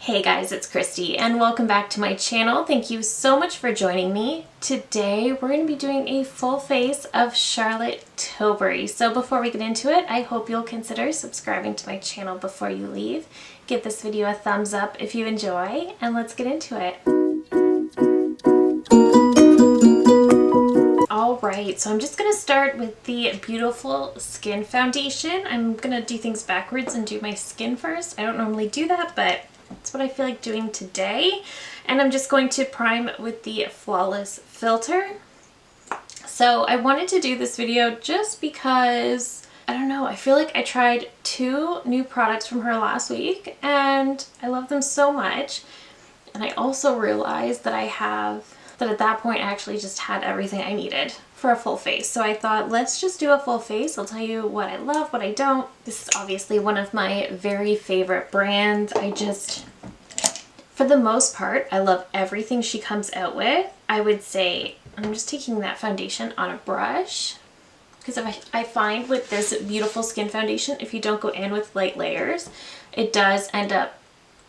Hey guys, it's Christy and welcome back to my channel. Thank you so much for joining me. Today we're going to be doing a full face of Charlotte Tilbury. So before we get into it, I hope you'll consider subscribing to my channel before you leave. Give this video a thumbs up if you enjoy, and let's get into it. Alright, so I'm just going to start with the Beautiful Skin Foundation. I'm going to do things backwards and do my skin first. I don't normally do that, but that's what I feel like doing today. And I'm just going to prime with the Flawless filter. So I wanted to do this video just because, I don't know, I feel like I tried two new products from her last week and I love them so much. And I also realized that at that point I actually just had everything I needed for a full face. So I thought, let's just do a full face. I'll tell you what I love, what I don't. This is obviously one of my very favorite brands. For the most part, I love everything she comes out with. I would say, I'm just taking that foundation on a brush, because I find with this Beautiful Skin Foundation, if you don't go in with light layers, it does end up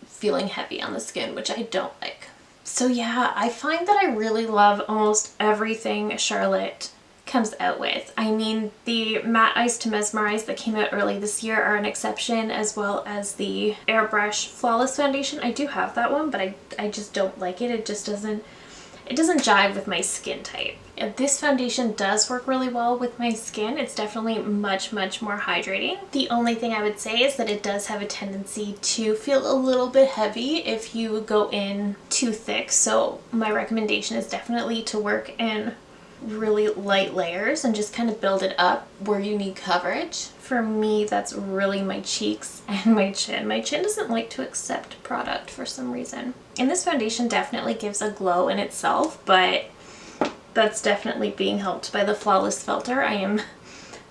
feeling heavy on the skin, which I don't like. So yeah, I find that I really love almost everything Charlotte comes out with. I mean, the Matte Ice to Mesmerize that came out early this year are an exception, as well as the Airbrush Flawless Foundation. I do have that one, but I just don't like it. It doesn't jive with my skin type. This foundation does work really well with my skin. It's definitely much more hydrating. The only thing I would say is that it does have a tendency to feel a little bit heavy if you go in too thick. So my recommendation is definitely to work in really light layers and just kind of build it up where you need coverage. For me, that's really my cheeks and my chin. My chin doesn't like to accept product for some reason. And this foundation definitely gives a glow in itself, but that's definitely being helped by the Flawless filter. I am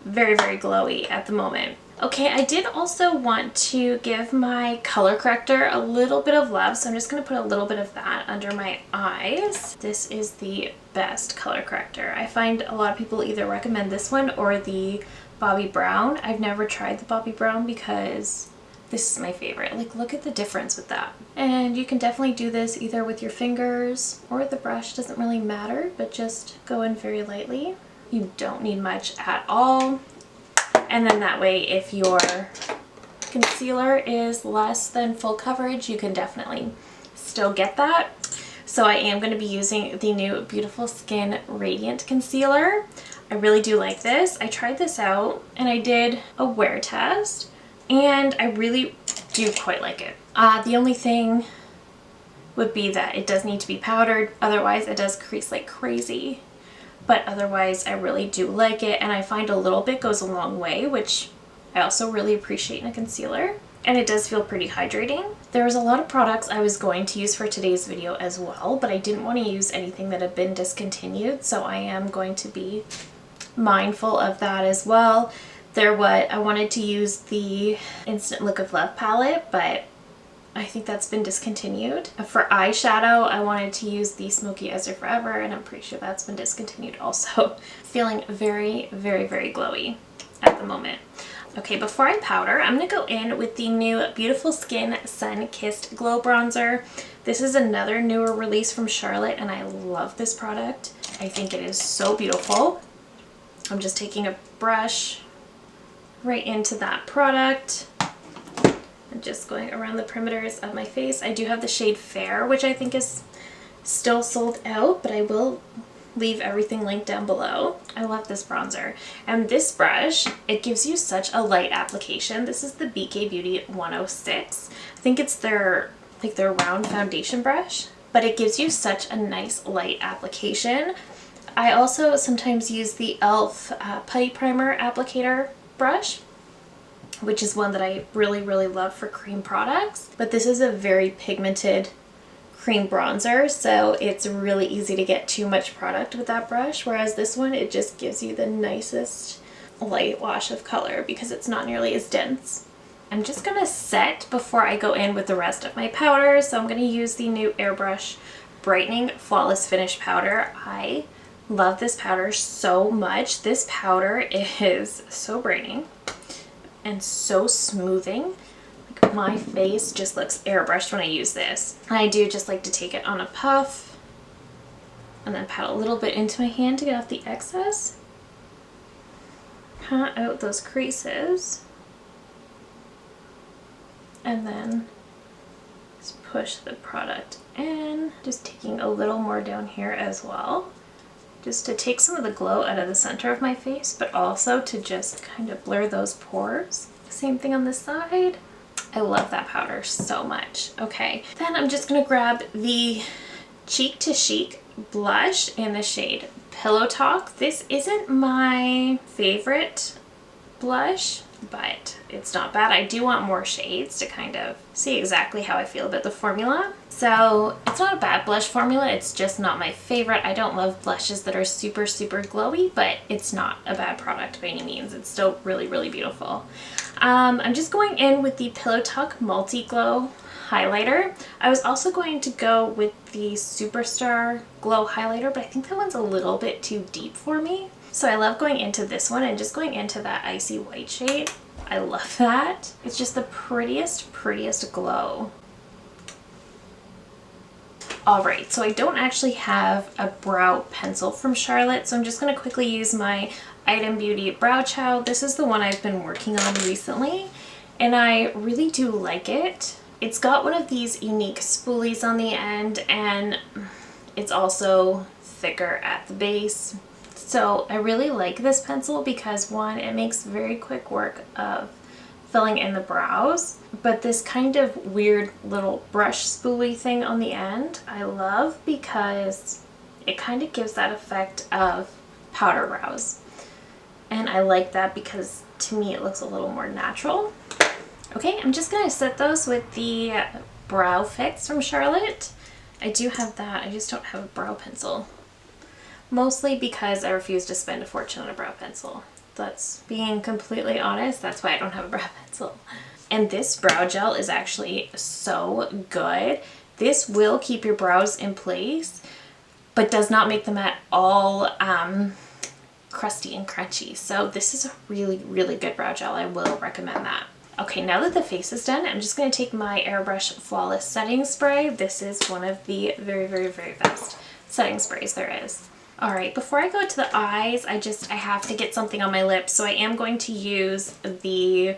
very glowy at the moment. Okay, I did also want to give my color corrector a little bit of love, so I'm just going to put a little bit of that under my eyes. This is the best color corrector. I find a lot of people either recommend this one or the Bobbi Brown. I've never tried the Bobbi Brown because this is my favorite. Like, look at the difference with that. And you can definitely do this either with your fingers or the brush, doesn't really matter, but just go in very lightly. You don't need much at all. And then that way, if your concealer is less than full coverage, you can definitely still get that. So I am going to be using the new Beautiful Skin Radiant Concealer. I really do like this. I tried this out and I did a wear test and I really do quite like it. The only thing would be that it does need to be powdered, otherwise it does crease like crazy. But otherwise I really do like it, and I find a little bit goes a long way, which I also really appreciate in a concealer. And it does feel pretty hydrating. There was a lot of products I was going to use for today's video as well, but I didn't want to use anything that had been discontinued, so I am going to be mindful of that as well. I wanted to use the Instant Look of Love palette, but I think that's been discontinued. For eyeshadow, I wanted to use the Smoky Eyes Are Forever, and I'm pretty sure that's been discontinued also. Feeling very glowy at the moment. Okay, before I powder, I'm going to go in with the new Beautiful Skin Sun Kissed Glow Bronzer. This is another newer release from Charlotte, and I love this product. I think it is so beautiful. I'm just taking a brush right into that product. I'm just going around the perimeters of my face. I do have the shade Fair, which I think is still sold out, but I will leave everything linked down below. I love this bronzer. And this brush, it gives you such a light application. This is the BK Beauty 106. I think it's their round foundation brush, but it gives you such a nice light application. I also sometimes use the e.l.f. Putty Primer Applicator brush, which is one that I really love for cream products. But this is a very pigmented cream bronzer, so it's really easy to get too much product with that brush, whereas this one, it just gives you the nicest light wash of color because it's not nearly as dense. I'm just gonna set before I go in with the rest of my powder, so I'm gonna use the new Airbrush Brightening Flawless Finish Powder. I love this powder so much. This powder is so brightening and so smoothing. Like, my face just looks airbrushed when I use this. And I do just like to take it on a puff and then pat a little bit into my hand to get off the excess. Pat out those creases. And then just push the product in. Just taking a little more down here as well. Just to take some of the glow out of the center of my face, but also to just kind of blur those pores. Same thing on this side. I love that powder so much. Okay, then I'm just gonna grab the Cheek to Chic blush in the shade Pillow Talk. This isn't my favorite blush, but it's not bad. I do want more shades to kind of see exactly how I feel about the formula. So it's not a bad blush formula, it's just not my favorite. I don't love blushes that are super, super glowy, but it's not a bad product by any means. It's still really, really beautiful. I'm just going in with the Pillow Talk Multi Glow highlighter. I was also going to go with the Superstar Glow highlighter, but I think that one's a little bit too deep for me. So I love going into this one and just going into that icy white shade. I love that. It's just the prettiest, prettiest glow. Alright, so I don't actually have a brow pencil from Charlotte, so I'm just going to quickly use my Item Beauty Brow Chow. This is the one I've been working on recently, and I really do like it. It's got one of these unique spoolies on the end, and it's also thicker at the base. So I really like this pencil because, one, it makes very quick work of filling in the brows, but this kind of weird little brush spoolie thing on the end I love because it kind of gives that effect of powder brows. And I like that because to me it looks a little more natural. Okay, I'm just going to set those with the Brow Fix from Charlotte. I do have that, I just don't have a brow pencil. Mostly because I refuse to spend a fortune on a brow pencil. That's being completely honest, that's why I don't have a brow pencil. And this brow gel is actually so good. This will keep your brows in place, but does not make them at all crusty and crunchy. So this is a really, really good brow gel. I will recommend that. Okay, now that the face is done, I'm just going to take my Airbrush Flawless Setting Spray. This is one of the very, very, very best setting sprays there is. Alright, before I go to the eyes, I have to get something on my lips, so I am going to use the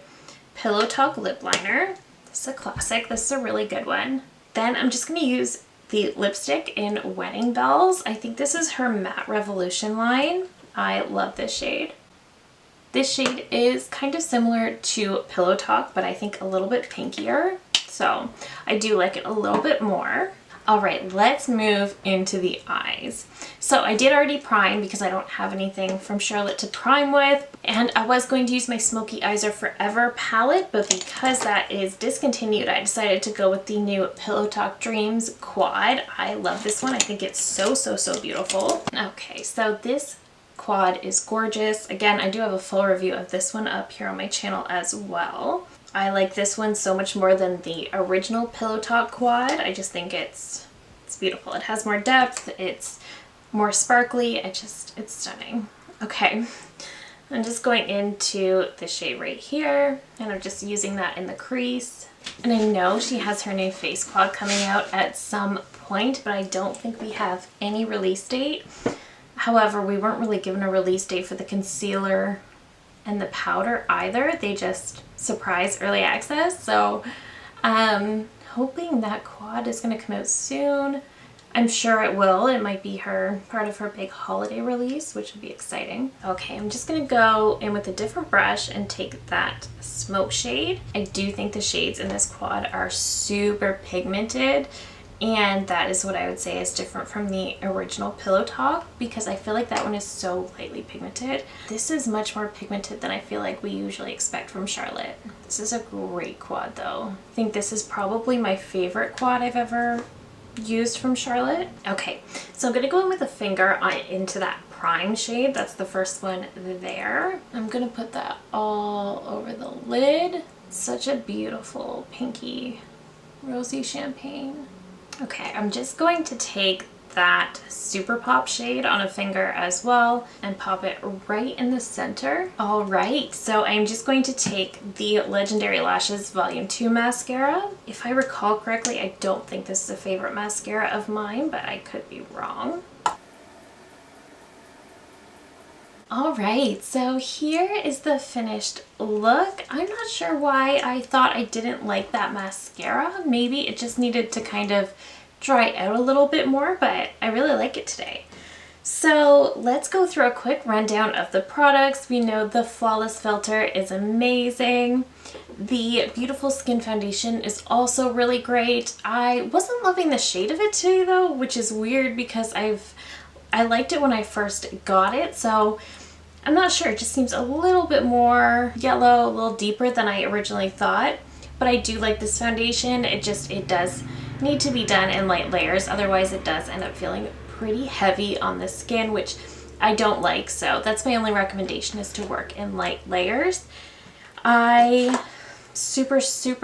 Pillow Talk Lip Liner. This is a classic. This is a really good one. Then I'm just going to use the lipstick in Wedding Bells. I think this is her Matte Revolution line. I love this shade. This shade is kind of similar to Pillow Talk, but I think a little bit pinkier. So I do like it a little bit more. Alright, let's move into the eyes. So I did already prime because I don't have anything from Charlotte to prime with. And I was going to use my Smoky Eyes Are Forever palette, but because that is discontinued, I decided to go with the new Pillow Talk Dreams Quad. I love this one. I think it's so, so, so beautiful. Okay, so this quad is gorgeous. Again, I do have a full review of this one up here on my channel as well. I like this one so much more than the original Pillow Talk quad. I just think it's beautiful. It has more depth, it's more sparkly, it's stunning. Okay, I'm just going into the shade right here, and I'm just using that in the crease. And I know she has her new face quad coming out at some point, but I don't think we have any release date. However, we weren't really given a release date for the concealer and the powder either. They just surprised early access, so hoping that quad is going to come out soon. I'm sure it will. It might be part of her big holiday release, which would be exciting. Okay, I'm just going to go in with a different brush and take that smoke shade. I do think the shades in this quad are super pigmented, and that is what I would say is different from the original Pillow Talk, because I feel like that one is so lightly pigmented. This is much more pigmented than I feel like we usually expect from Charlotte. This is a great quad though. I think this is probably my favorite quad I've ever used from Charlotte. Okay, so I'm going to go in with a finger into that prime shade. That's the first one there. I'm going to put that all over the lid. Such a beautiful pinky rosy champagne. Okay, I'm just going to take that Super Pop shade on a finger as well and pop it right in the center. All right, so I'm just going to take the Legendary Lashes Volume 2 mascara. If I recall correctly, I don't think this is a favorite mascara of mine, but I could be wrong. All right, so here is the finished look. I'm not sure why I thought I didn't like that mascara. Maybe it just needed to kind of dry out a little bit more, but I really like it today. So let's go through a quick rundown of the products. We know the Flawless Filter is amazing. The Beautiful Skin Foundation is also really great. I wasn't loving the shade of it today though, which is weird because I liked it when I first got it, so I'm not sure. It just seems a little bit more yellow, a little deeper than I originally thought. But I do like this foundation. It does need to be done in light layers. Otherwise it does end up feeling pretty heavy on the skin, which I don't like. So that's my only recommendation, is to work in light layers. I super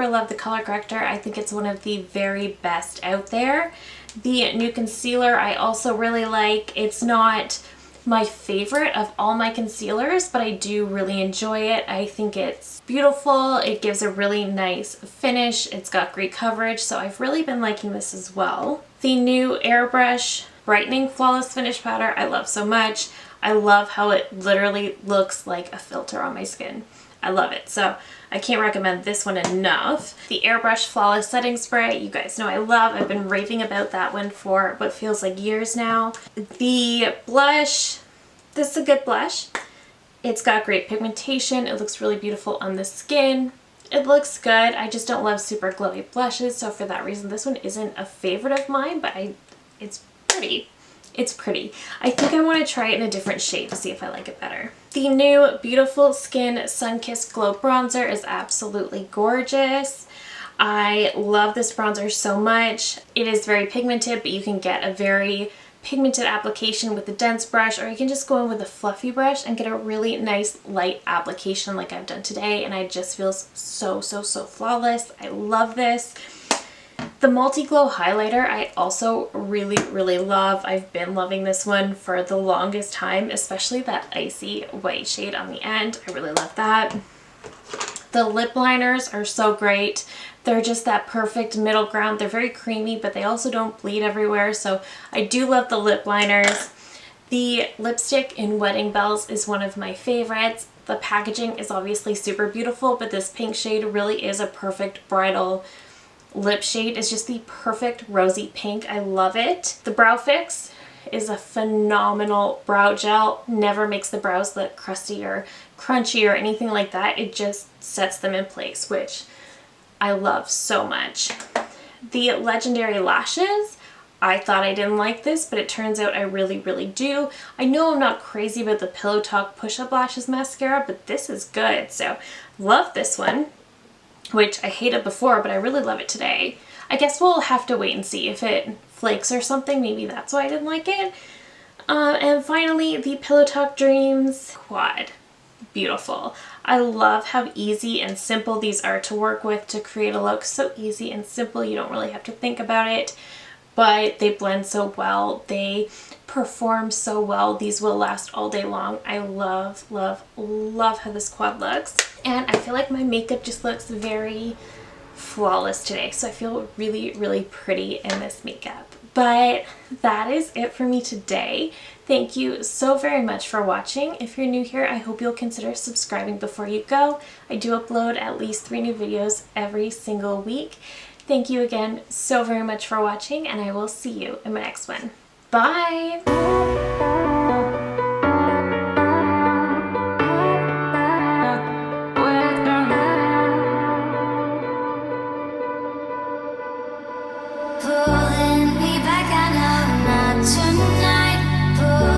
love the color corrector. I think it's one of the very best out there. The new concealer I also really like. It's not my favorite of all my concealers, but I do really enjoy it. I think it's beautiful. It gives a really nice finish. It's got great coverage, so I've really been liking this as well. The new Airbrush Brightening Flawless Finish Powder I love so much. I love how it literally looks like a filter on my skin. I love it. So I can't recommend this one enough. The Airbrush Flawless Setting Spray, you guys know I love. I've been raving about that one for what feels like years now. The blush, this is a good blush. It's got great pigmentation. It looks really beautiful on the skin. It looks good. I just don't love super glowy blushes, so for that reason this one isn't a favorite of mine, but it's pretty. It's pretty. I think I want to try it in a different shade to see if I like it better. The new Beautiful Skin Sunkissed Glow Bronzer is absolutely gorgeous. I love this bronzer so much. It is very pigmented, but you can get a very pigmented application with a dense brush, or you can just go in with a fluffy brush and get a really nice light application like I've done today, and it just feels so flawless. I love this. The Multi Glow Highlighter I also really love. I've been loving this one for the longest time, especially that icy white shade on the end. I really love that. The lip liners are so great. They're just that perfect middle ground. They're very creamy, but they also don't bleed everywhere, so I do love the lip liners. The lipstick in Wedding Bells is one of my favorites. The packaging is obviously super beautiful, but this pink shade really is a perfect bridal lip shade. It's just the perfect rosy pink. I love it. The Brow Fix is a phenomenal brow gel. Never makes the brows look crusty or crunchy or anything like that. It just sets them in place, which I love so much. The Legendary Lashes, I thought I didn't like this, but it turns out I really do. I know I'm not crazy about the Pillow Talk Push-Up Lashes mascara, but this is good. So love this one, which I hated before, but I really love it today. I guess we'll have to wait and see if it flakes or something. Maybe that's why I didn't like it. And finally, the Pillow Talk Dreams Quad. Beautiful. I love how easy and simple these are to work with to create a look. So easy and simple, you don't really have to think about it, but they blend so well. They perform so well. These will last all day long. I love how this quad looks. And I feel like my makeup just looks very flawless today. So I feel really pretty in this makeup. But that is it for me today. Thank you so very much for watching. If you're new here, I hope you'll consider subscribing before you go. I do upload at least 3 new videos every single week. Thank you again so very much for watching, and I will see you in my next one. Bye!